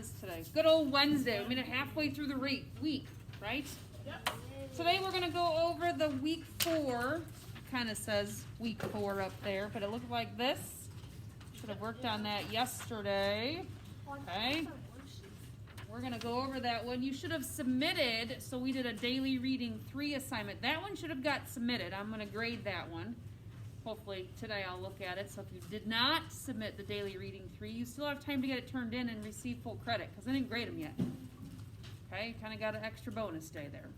is today? Good old Wednesday. We made it halfway through the week, right? Yep. Today we're going to go over the week 4. Kind of says week 4 up there, but it looked like this. Should have worked on that yesterday. Okay. We're going to go over that one. You should have submitted, so we did a daily reading 3 assignment. That one should have got submitted. I'm going to grade that one. Hopefully today I'll look at it. So if you did not submit the daily reading 3, you still have time to get it turned in and receive full credit because I didn't grade them yet. Okay, kind of got an extra bonus day there.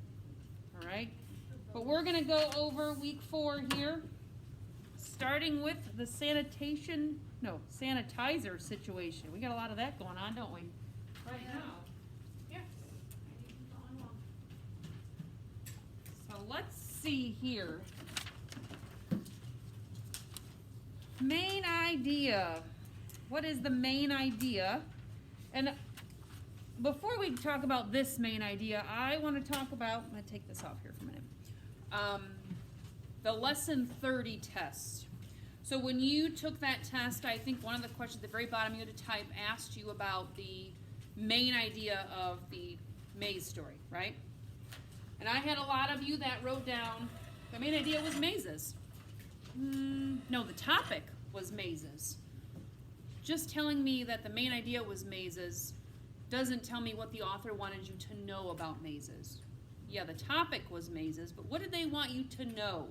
All right, but we're going to go over week 4 here, starting with the sanitizer situation. We got a lot of that going on, don't we? Right now. Yeah. So let's see here. Main idea. What is the main idea? And before we talk about this main idea, I want to talk about, I'm going to take this off here for a minute, the lesson 30 test. So when you took that test, I think one of the questions at the very bottom you had to type asked you about the main idea of the maze story, right? And I had a lot of you that wrote down the main idea was mazes. No, the topic was mazes. Just telling me that the main idea was mazes doesn't tell me what the author wanted you to know about mazes. Yeah, the topic was mazes, but what did they want you to know?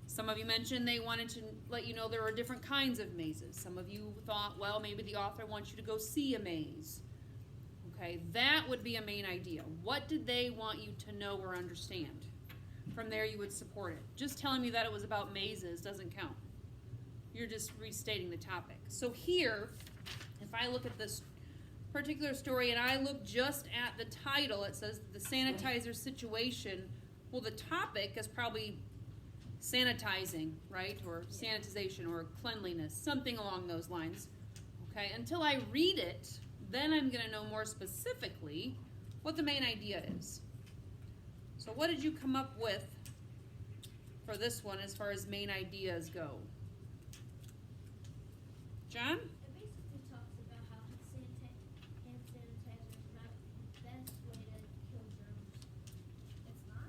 Some of you mentioned they wanted to let you know there are different kinds of mazes. Some of you thought, well, maybe the author wants you to go see a maze. Okay, that would be a main idea. What did they want you to know or understand? From there you would support it. Just telling me that it was about mazes doesn't count. You're just restating the topic. So here, if I look at this particular story and I look just at the title, it says the sanitizer situation. Well, the topic is probably sanitizing, right? Or sanitization or cleanliness, something along those lines. Okay, until I read it, then I'm going to know more specifically what the main idea is. So what did you come up with for this one as far as main ideas go? John? It basically talks about how hand sanitizer is not the best way to kill germs. It's not?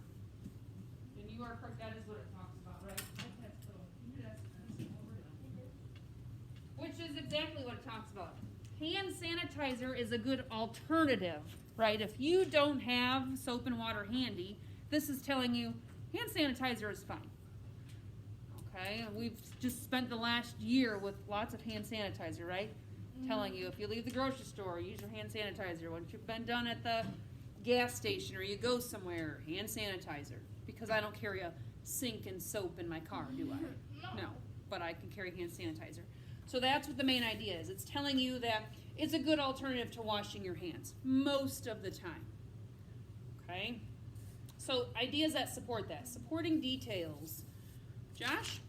And you are correct, that is what it talks about, right? Which is exactly what it talks about. Hand sanitizer is a good alternative, right? If you don't have soap and water handy, this is telling you hand sanitizer is fine. Okay, and we've just spent the last year with lots of hand sanitizer, right? Telling you if you leave the grocery store, use your hand sanitizer. Once you've been done at the gas station or you go somewhere, hand sanitizer. Because I don't carry a sink and soap in my car, do I? No, but I can carry hand sanitizer. So that's what the main idea is. It's telling you that it's a good alternative to washing your hands most of the time. Okay? So ideas that support that. Supporting details. Josh?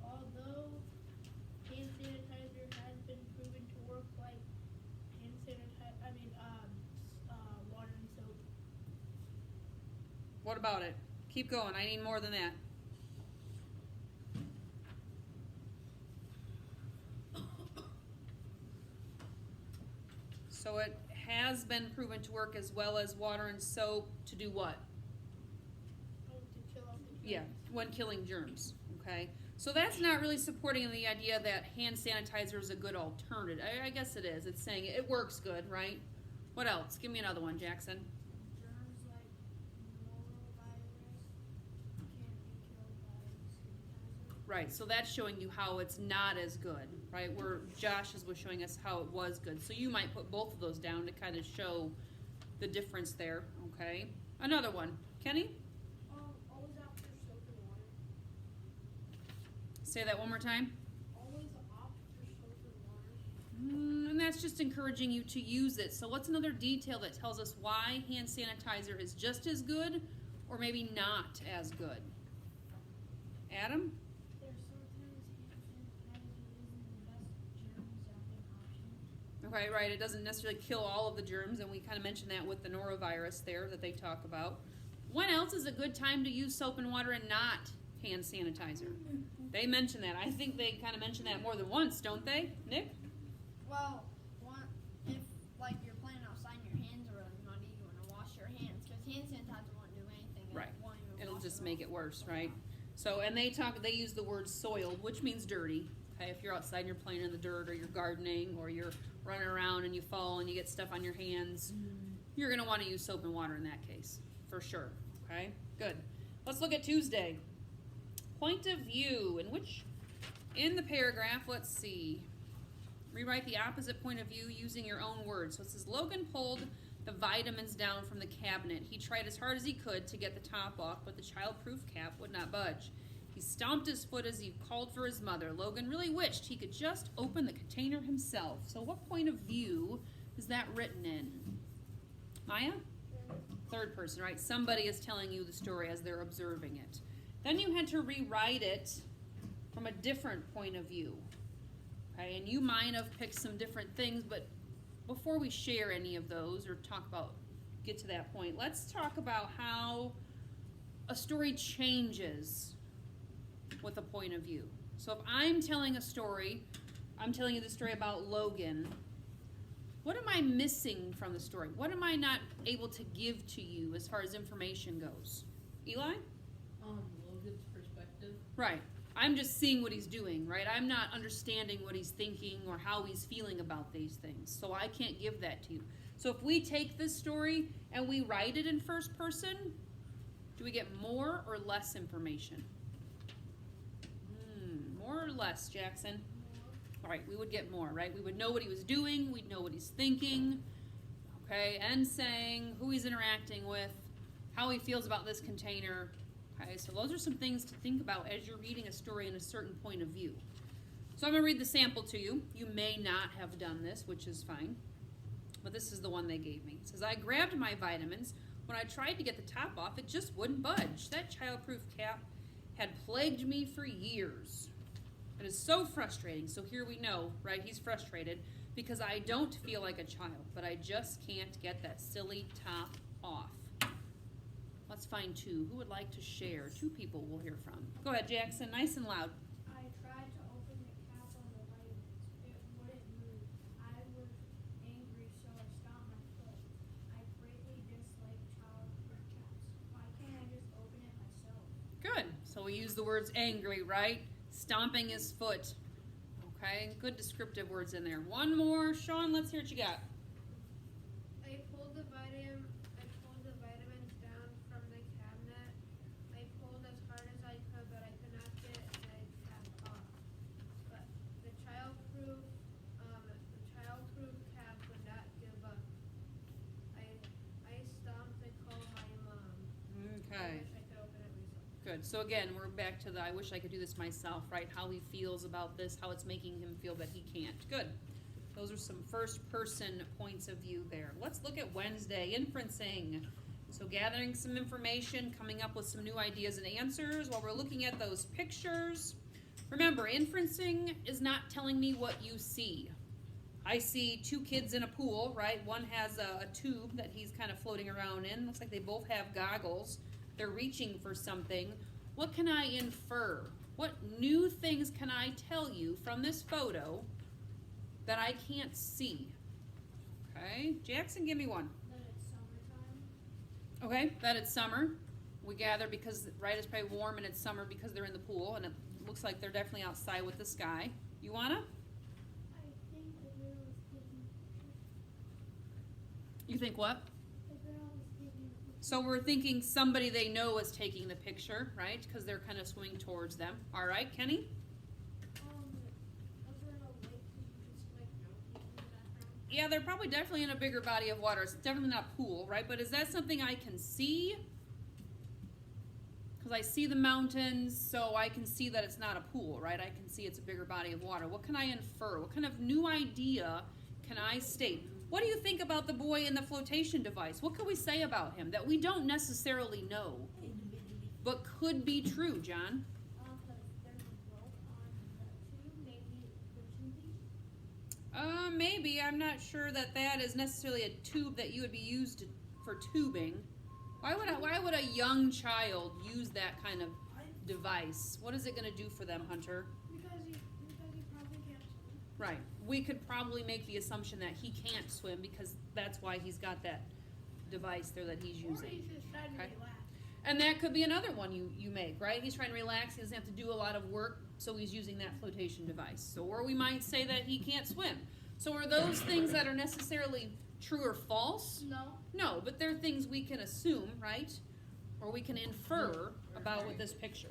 Although hand sanitizer has been proven to work like water and soap. What about it? Keep going. I need more than that. So it has been proven to work as well as water and soap to do what? To kill off the germs. Yeah, when killing germs, okay? So that's not really supporting the idea that hand sanitizer is a good alternative. I guess it is. It's saying it works good, right? What else? Give me another one, Jackson. Germs like norovirus can't be killed by sanitizer. Right, so that's showing you how it's not as good, right? Where Josh's was showing us how it was good. So you might put both of those down to kind of show the difference there, okay? Another one. Kenny? Always after soap and water. Say that one more time. Always after soap and water. And that's just encouraging you to use it. So what's another detail that tells us why hand sanitizer is just as good or maybe not as good? Adam? There's sometimes hand sanitizer isn't the best germ zapping option. Okay, right. It doesn't necessarily kill all of the germs, and we kind of mentioned that with the norovirus there that they talk about. When else is a good time to use soap and water and not hand sanitizer? They mention that. I think they kind of mention that more than once, don't they, Nick? Well, Well, if like you're playing outside and your hands are really muddy, you want to wash your hands because hand sanitizer won't do anything. Right. It won't even It'll wash just it make off. it worse, right? So, and they use the word soiled, which means dirty. Okay, if you're outside and you're playing in the dirt, or you're gardening, or you're running around and you fall and you get stuff on your hands, you're gonna want to use soap and water in that case, for sure. Okay, good. Let's look at Tuesday. Point of view, in the paragraph, let's see. Rewrite the opposite point of view using your own words. So it says, Logan pulled the vitamins down from the cabinet. He tried as hard as he could to get the top off, but the child-proof cap would not budge. He stomped his foot as he called for his mother. Logan really wished he could just open the container himself. So what point of view is that written in? Maya? Third person, right? Somebody is telling you the story as they're observing it. Then you had to rewrite it from a different point of view. Okay, and you might have picked some different things, but before we share any of those or get to that point, let's talk about how a story changes with a point of view. So if I'm telling a story, I'm telling you the story about Logan, what am I missing from the story? What am I not able to give to you as far as information goes? Eli? Logan's perspective. Right. I'm just seeing what he's doing, right? I'm not understanding what he's thinking or how he's feeling about these things. So I can't give that to you. So if we take this story and we write it in first person, do we get more or less information? More or less, Jackson? All right, we would get more, right? We would know what he was doing. We'd know what he's thinking, okay, and saying, who he's interacting with, how he feels about this container. Okay, so those are some things to think about as you're reading a story in a certain point of view. So I'm going to read the sample to you. You may not have done this, which is fine, but this is the one they gave me. It says, I grabbed my vitamins. When I tried to get the top off, it just wouldn't budge. That child-proof cap had plagued me for years. It is so frustrating. So here we know, right, he's frustrated because I don't feel like a child, but I just can't get that silly top off. Let's find two. Who would like to share? Two people we'll hear from. Go ahead, Jackson. Nice and loud. I tried to open the cap on the vitamins. It wouldn't move. I was angry, so I stomped my foot. I greatly dislike childproof caps. Why can't I just open it myself? Good. So we use the words angry, right? Stomping his foot. Okay, good descriptive words in there. One more. Sean, let's hear what you got. I pulled the vitamins down from the cabinet. I pulled as hard as I could, but I could not get the cap off. But the childproof cap would not give up. I stomped and called my mom. I Okay. wish I could open it myself. Good. So again, we're back to the I wish I could do this myself, right? How he feels about this, how it's making him feel that he can't. Good. Those are some first person points of view there. Let's look at Wednesday, inferencing. So gathering some information, coming up with some new ideas and answers while we're looking at those pictures. Remember, inferencing is not telling me what you see. I see two kids in a pool, right? One has a tube that he's kind of floating around in. Looks like they both have goggles. They're reaching for something. What can I infer? What new things can I tell you from this photo that I can't see? Okay, Jackson, give me one. That it's summertime. Okay, that it's summer. We gather because, right, it's probably warm and it's summer because they're in the pool, and it looks like they're definitely outside with the sky. You wanna? I think the girl was taking You think what? the girl was taking So we're thinking somebody they know is taking the picture, right? Because they're kind of swimming towards them. All right, Kenny? over in a lake and just like no people in the background. Yeah, they're probably definitely in a bigger body of water. It's definitely not pool, right? But is that something I can see? Because I see the mountains, so I can see that it's not a pool, right? I can see it's a bigger body of water. What can I infer? What kind of new idea can I state? What do you think about the boy in the flotation device? What can we say about him that we don't necessarily know, but could be true, John? Because there's a rope on the tube, maybe the tubing. Maybe. I'm not sure that that is necessarily a tube that you would be used for tubing. Why would a young child use that kind of device? What is it going to do for them, Hunter? Because you probably can't swim. Right. we could probably make the assumption that he can't swim because that's why he's got that device there that he's Or using. he's just trying to Okay. relax. And that could be another one you make, right? He's trying to relax, he doesn't have to do a lot of work, so he's using that flotation device. So, or we might say that he can't swim. So are those things that are necessarily true or false? No. No, but they're things we can assume, right? Or we can infer about with this picture.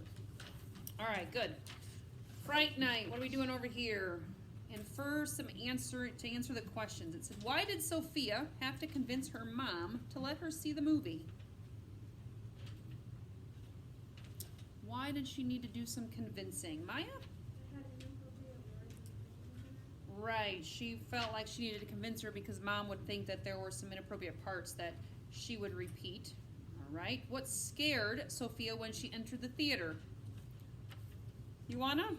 All right, good. Fright night, what are we doing over here? Infer some answer to answer the questions. It said, why did Sophia have to convince her mom to let her see the movie? Why did she need to do some convincing? Maya? Right, she felt like she needed to convince her because mom would think that there were some inappropriate parts that she would repeat. All right, what scared Sophia when she entered the theater? You wanna?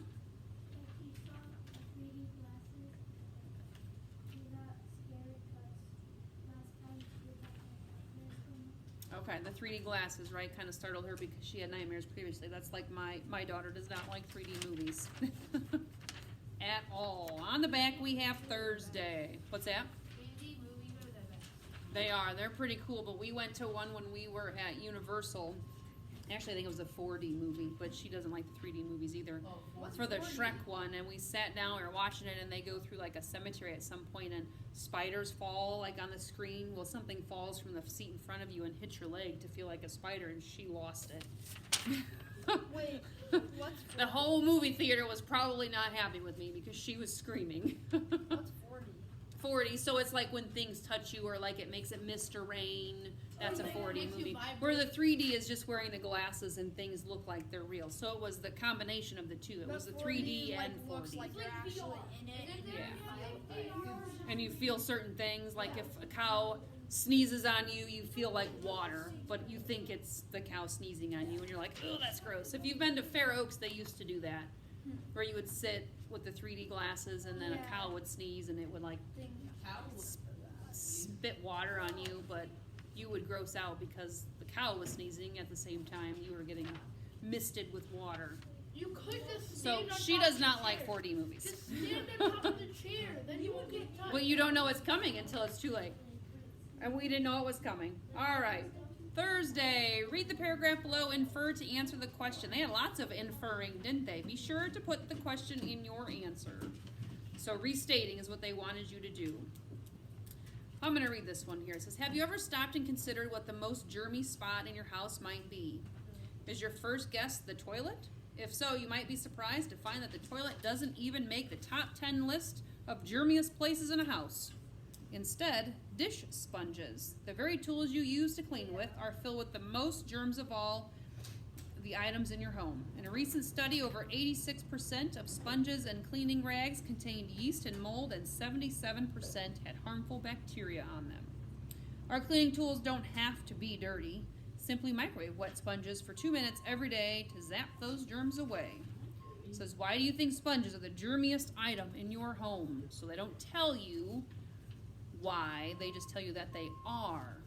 Okay, the 3D glasses, right, kind of startled her because she had nightmares previously. That's like my daughter does not like 3D movies at all. On the back we have Thursday. What's that? 3D movies are the best. They are. They're pretty cool, but we went to one when we were at Universal. Actually, I think it was a 4D movie, but she doesn't like the 3D movies either. Oh, What's For the 4D? Shrek one, and we sat down, we were watching it, and they go through like a cemetery at some point, and spiders fall like on the screen. Well, something falls from the seat in front of you and hits your leg to feel like a spider, and she lost it. Wait, what's The whole movie theater was probably not happy with me because she was screaming. what's 40? 40, so it's like when things touch you or like it makes it mist or rain. That's a Or it 4D makes you movie. vibrate. Where the 3D is just wearing the glasses and things look like they're real. So it was the combination of the two. It was the 3D and 4D. Looks like you're Like actually VR. in it. Yeah. And you feel certain things, like if a cow sneezes on you, you feel like water, but you think it's the cow sneezing on you, and you're like, oh, that's gross. If you've been to Fair Oaks, they used to do that, where you would sit with the 3D glasses, and then a cow would sneeze, and it would like Cow was for that. spit water on you, but you would gross out because the cow was sneezing at the same time you were getting misted with water. You could just So stand on she top does of not the like chair. 4D movies. Just stand on top of the chair, then you won't get touched. Well, you don't know it's coming until it's too late. And we didn't know it was coming. All right. Thursday, read the paragraph below, infer to answer the question. They had lots of inferring, didn't they? Be sure to put the question in your answer. So restating is what they wanted you to do. I'm going to read this one here. It says, have you ever stopped and considered what the most germy spot in your house might be? Is your first guess the toilet? If so, you might be surprised to find that the toilet doesn't even make the top 10 list of germiest places in a house. Instead, dish sponges, the very tools you use to clean with, are filled with the most germs of all the items in your home. In a recent study, over 86% of sponges and cleaning rags contained yeast and mold, and 77% had harmful bacteria on them. Our cleaning tools don't have to be dirty. Simply microwave wet sponges for 2 minutes every day to zap those germs away. It says, why do you think sponges are the germiest item in your home? So they don't tell you why, they just tell you that they are.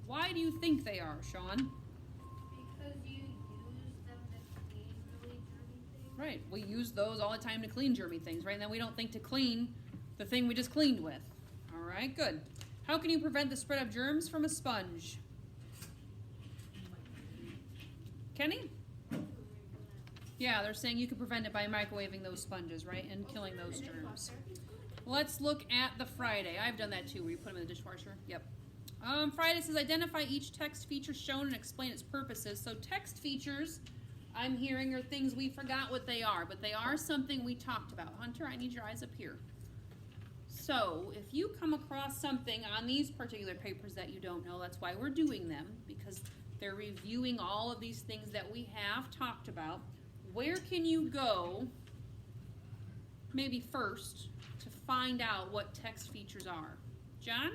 Why do you think they are, Sean? Because you use them to clean really dirty things. Right, we use those all the time to clean germy things, right? And then we don't think to clean the thing we just cleaned with. All right, good. How can you prevent the spread of germs from a sponge? Kenny? Yeah, they're saying you can prevent it by microwaving those sponges, right? And killing those germs. Let's look at the Friday. I've done that too, where you put them in the dishwasher. Yep. Friday says identify each text feature shown and explain its purposes. So text features, I'm hearing, are things we forgot what they are, but they are something we talked about. Hunter, I need your eyes up here. So if you come across something on these particular papers that you don't know, that's why we're doing them, because they're reviewing all of these things that we have talked about. Where can you go, maybe first, to find out what text features are? John?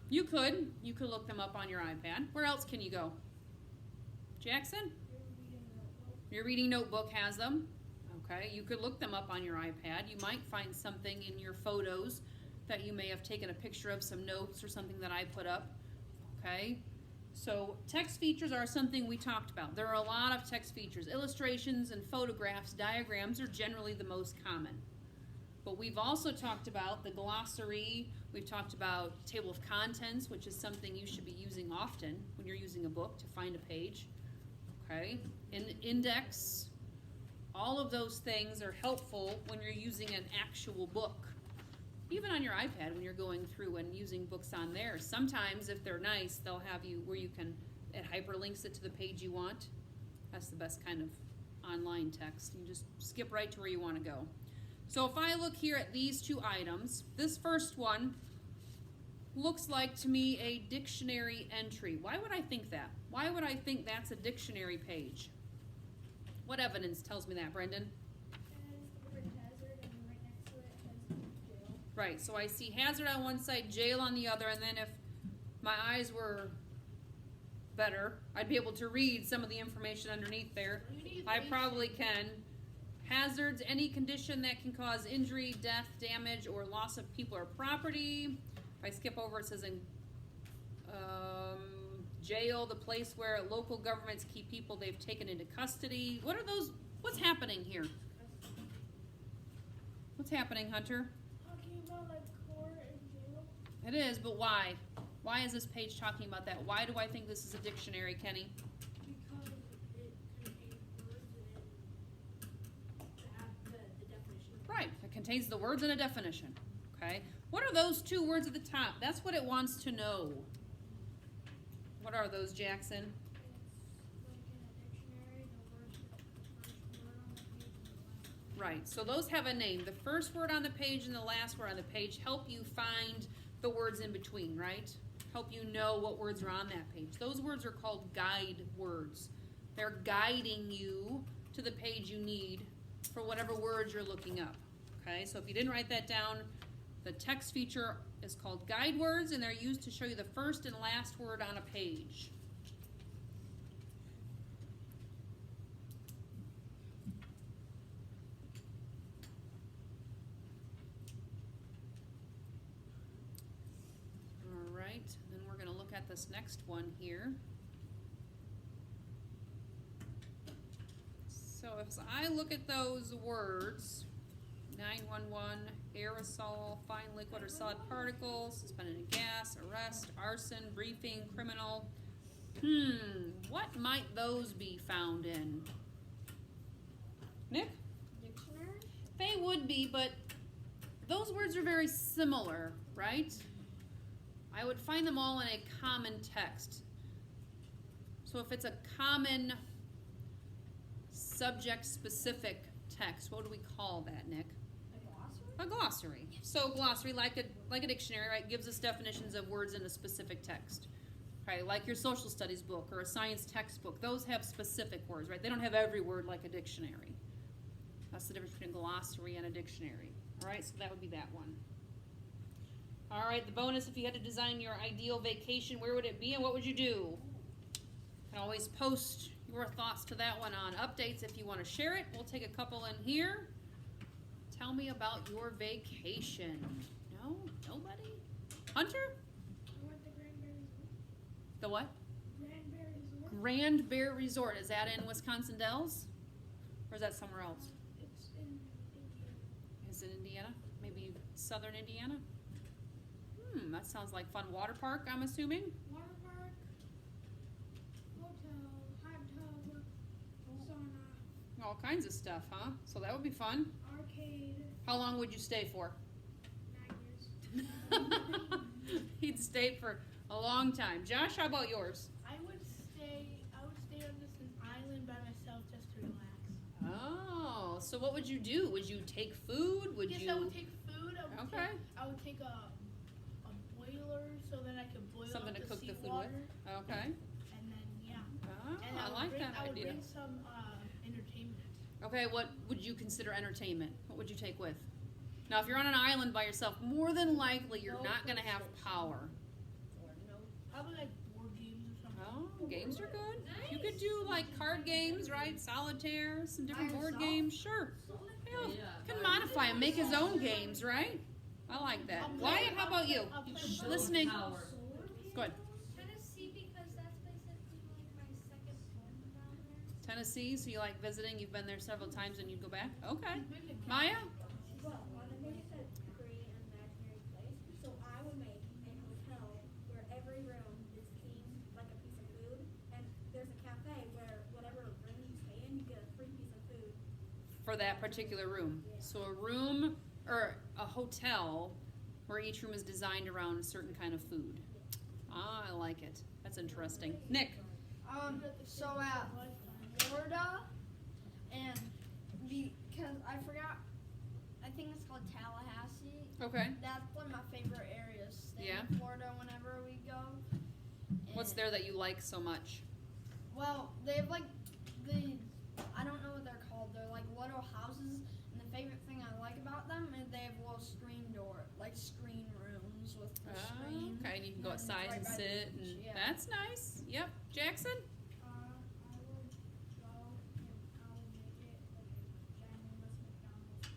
You could look them up on your iPad. Where else can you go? Jackson? Your reading notebook has them. Okay, you could look them up on your iPad. You might find something in your photos that you may have taken a picture of, some notes or something that I put up. Okay, so text features are something we talked about. There are a lot of text features. Illustrations and photographs, diagrams are generally the most common. But we've also talked about the glossary, we've talked about table of contents, which is something you should be using often when you're using a book to find a page. Okay, index, all of those things are helpful when you're using an actual book. Even on your iPad, when you're going through and using books on there, sometimes if they're nice, they'll have you where you can, it hyperlinks it to the page you want. That's the best kind of online text. You just skip right to where you want to go. So if I look here at these two items, this first one looks like to me a dictionary entry. Why would I think that? Why would I think that's a dictionary page? What evidence tells me that, Brendan? Has the word hazard, and right next to it has jail. Right, so I see hazard on one side, jail on the other, and then if my eyes were better, I'd be able to read some of the information underneath there. I probably can. Hazards, any condition that can cause injury, death, damage, or loss of people or property. If I skip over, it says in jail, the place where local governments keep people they've taken into custody. What are those? What's happening here? What's happening, Hunter? Talking about like court and jail. It is, but why? Why is this page talking about that? Why do I think this is a dictionary, Kenny? Because it contains words and it have the definition. Right, it contains the words and a definition. Okay, what are those two words at the top? That's what it wants to know. What are those, Jackson? It's like in a dictionary, the first word on the page and the last. Right, so those have a name. The first word on the page and the last word on the page help you find the words in between, right? Help you know what words are on that page. Those words are called guide words. They're guiding you to the page you need for whatever words you're looking up. Okay, so if you didn't write that down, the text feature is called guide words, and they're used to show you the first and last word on a page. All right, then we're going to look at this next one here. So as I look at those words, 911, aerosol, fine liquid or solid particles, suspended gas, arrest, arson, briefing, criminal. What might those be found in? Nick? Dictionary? They would be, but those words are very similar, right? I would find them all in a common text. So if it's a common subject-specific text, what do we call that, Nick? A glossary? A glossary. So glossary, like a dictionary, right, gives us definitions of words in a specific text. Right, like your social studies book or a science textbook, those have specific words, right? They don't have every word like a dictionary. That's the difference between a glossary and a dictionary. All right, so that would be that one. All right, the bonus, if you had to design your ideal vacation, where would it be and what would you do? You can always post your thoughts to that one on updates if you want to share it. We'll take a couple in here. Tell me about your vacation. No? Nobody? Hunter? I went to Grand Bear Resort. The what? Grand Bear Resort. Grand Bear Resort. Is that in Wisconsin Dells? Or is that somewhere else? It's in Indiana. Is it Indiana? Maybe southern Indiana? That sounds like fun. Water park, I'm assuming? Water park, hotel, hot tub, sauna, All kinds of stuff, huh? So that would be fun. arcade, How long would you stay for? 9 years. He'd stay for a long time. Josh, how about yours? I would stay on this island by myself just to relax. Oh, so what would you do? Would you take food? Would Yes, you? I would take food. Okay. I would take a boiler so that I could boil Something up to the cook the food seawater. with? Okay. And then and I would like bring, that I would idea. bring some entertainment. Okay, what would you consider entertainment? What would you take with? Now, if you're on an island by yourself, more than likely you're No not going to have power. Or probably like board games or something. Oh, games are good. You could do like card games, right? Solitaire, some different By board yourself? games. Sure. Yeah, you can modify and make his own games, right? I like that. Wyatt, how about you? I'll play Listening. Solar Good. Tennessee, because that's basically like my second home down there. Tennessee, so you like visiting? You've been there several times and you'd go back? Okay. Maybe a Maya? Well, one of them for that particular room. So a room or a hotel where each room is designed around a certain kind of food. Ah, I like it. That's interesting. Nick. So at Florida, and because I forgot, I think it's called Tallahassee. Okay. That's one of my favorite areas. Staying Yeah? in Florida whenever we go. What's And- there that you like so much? Well, they have like I don't know what they're called. They're like little houses, and the favorite thing I like about them is they have little screen rooms with the screen. Okay, and you can go and it's outside right and by the sit, beach, and yeah. that's nice. Yep. Jackson? I would go and I would make it like a ginormous McDonald's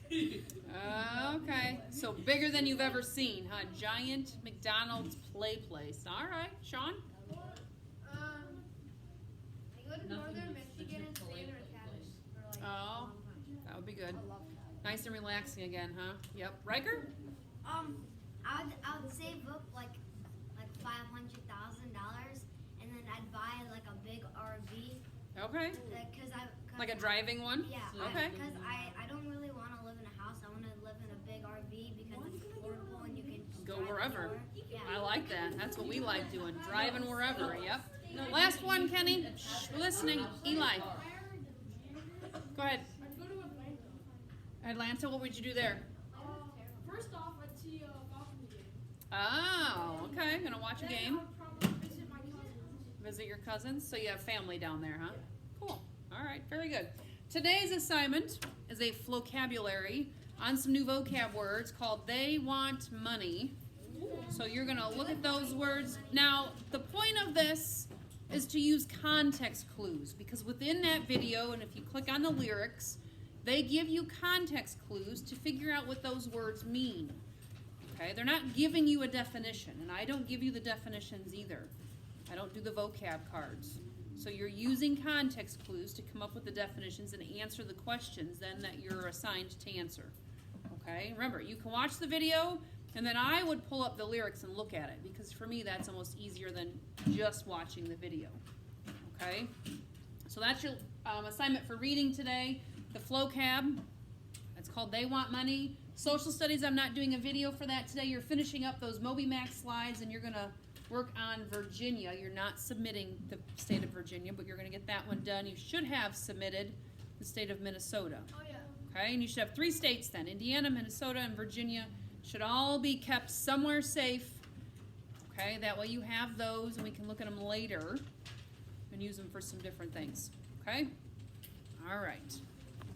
play place. Okay. So bigger than you've ever seen, huh? Giant McDonald's play place. All right, Sean? I go to northern Michigan and stay in our cabin for like a Oh. long time. That would be good. I love that. Nice and relaxing again, huh? Yep. Riker? I would save up like $500,000, and then I'd buy like a big RV, Okay. Like a driving one? Yeah. Okay. Because I don't really want to live in a house. I want to live in a big RV because it's affordable and you can just Go drive wherever. anywhere. Yeah. I like that. That's what we like doing. Driving wherever. Yep. Last one, Kenny. Shh, we're listening. Eli. Go ahead. I'd go to Atlanta. Atlanta, what would you do there? First off, I'd see a Falcons game. Oh, okay. Gonna watch a Then game. I'd probably visit my cousins. Visit your cousins. So you have family down there, huh? Cool. All right. Very good. Today's assignment is a vocabulary on some new vocab words called "they want money." So you're gonna look at those words. Now, the point of this is to use context clues, because within that video, and if you click on the lyrics, they give you context clues to figure out what those words mean. Okay, they're not giving you a definition, and I don't give you the definitions either. I don't do the vocab cards. So you're using context clues to come up with the definitions and answer the questions then that you're assigned to answer. Okay, remember, you can watch the video, and then I would pull up the lyrics and look at it, because for me that's almost easier than just watching the video. Okay, so that's your assignment for reading today. The FloCab, it's called They Want Money. Social Studies, I'm not doing a video for that today. You're finishing up those MobyMax slides, and you're going to work on Virginia. You're not submitting the state of Virginia, but you're going to get that one done. You should have submitted the state of Minnesota. Oh yeah. Okay, and you should have 3 states then. Indiana, Minnesota, and Virginia should all be kept somewhere safe. Okay, that way you have those, and we can look at them later and use them for some different things. Okay? All right.